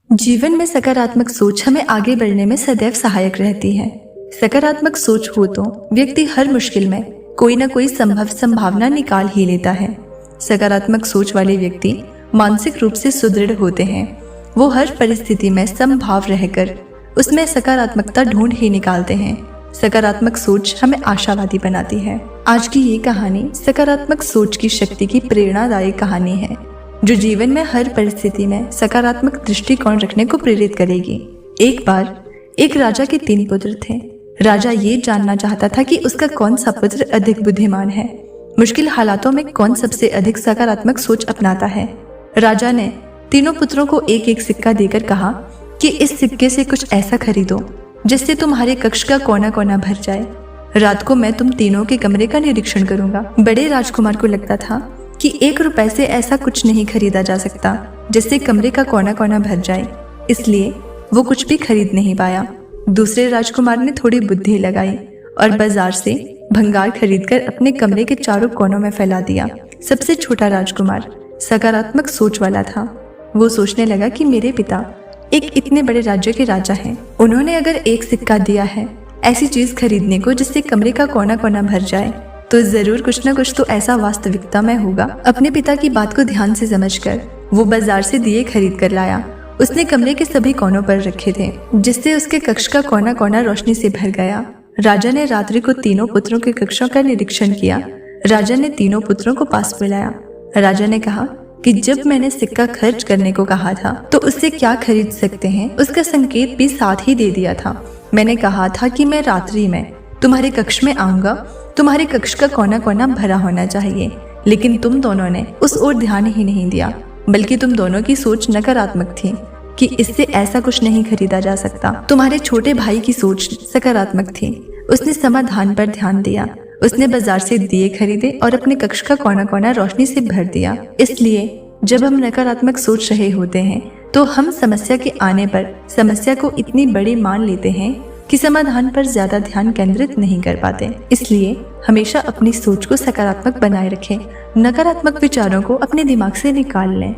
जीवन में सकारात्मक सोच हमें आगे बढ़ने में सदैव सहायक रहती है। सकारात्मक सोच हो तो व्यक्ति हर मुश्किल में कोई न कोई संभव संभावना निकाल ही लेता है। सकारात्मक सोच वाले व्यक्ति मानसिक रूप से सुदृढ़ होते हैं। वो हर परिस्थिति में समभाव रहकर उसमें सकारात्मकता ढूंढ ही निकालते हैं। सकारात्मक सोच हमें आशावादी बनाती है। आज की ये कहानी सकारात्मक सोच की शक्ति की प्रेरणादायक कहानी है, जो जीवन में हर परिस्थिति में सकारात्मक दृष्टिकोण रखने को प्रेरित करेगी। एक बार एक राजा के 3 पुत्र थे। राजा ये जानना चाहता था कि उसका कौन सा पुत्र अधिक बुद्धिमान है, मुश्किल हालातों में कौन सबसे अधिक सकारात्मक सोच अपनाता है। राजा ने तीनों पुत्रों को एक एक सिक्का देकर कहा कि इस सिक्के से कुछ ऐसा खरीदो जिससे तुम्हारे कक्ष का कोना कोना भर जाए। रात को मैं तुम तीनों के कमरे का निरीक्षण करूंगा। बड़े राजकुमार को लगता था कि 1 रुपए से ऐसा कुछ नहीं खरीदा जा सकता जिससे कमरे का कोना कोना भर जाए, इसलिए वो कुछ भी खरीद नहीं पाया। दूसरे राजकुमार ने थोड़ी बुद्धि लगाई और बाजार से भंगार खरीदकर अपने कमरे के चारों कोनों में फैला दिया। सबसे छोटा राजकुमार सकारात्मक सोच वाला था। वो सोचने लगा कि मेरे पिता एक इतने बड़े राज्य के राजा हैं। उन्होंने अगर एक सिक्का दिया है ऐसी चीज खरीदने को जिससे कमरे का कोना कोना भर जाए, तो जरूर कुछ न कुछ तो ऐसा वास्तविकता में होगा। अपने पिता की बात को ध्यान से समझकर वो बाजार से दिए खरीद कर लाया। उसने कमरे के सभी कोनों पर रखे थे, जिससे उसके कक्ष का कोना कोना रोशनी से भर गया। राजा ने रात्रि को तीनों पुत्रों के कक्षों का निरीक्षण किया। राजा ने तीनों पुत्रों को पास बुलाया। राजा ने कहा कि जब मैंने सिक्का खर्च करने को कहा था तो उससे क्या खरीद सकते हैं उसका संकेत भी साथ ही दे दिया था। मैंने कहा था कि मैं रात्रि में तुम्हारे कक्ष में आऊंगा, तुम्हारे कक्ष का कोना कोना भरा होना चाहिए, लेकिन तुम दोनों ने उस ओर ध्यान ही नहीं दिया, बल्कि तुम दोनों की सोच नकारात्मक थी कि इससे ऐसा कुछ नहीं खरीदा जा सकता। तुम्हारे छोटे भाई की सोच सकारात्मक थी। उसने समाधान पर ध्यान दिया। उसने बाजार से दिए खरीदे और अपने कक्ष का कोना कोना रोशनी से भर दिया। इसलिए जब हम नकारात्मक सोच रहे होते हैं तो हम समस्या के आने पर समस्या को इतनी बड़ी मान लेते हैं कि समाधान पर ज्यादा ध्यान केंद्रित नहीं कर पाते। इसलिए हमेशा अपनी सोच को सकारात्मक बनाए रखें। नकारात्मक विचारों को अपने दिमाग से निकाल लें।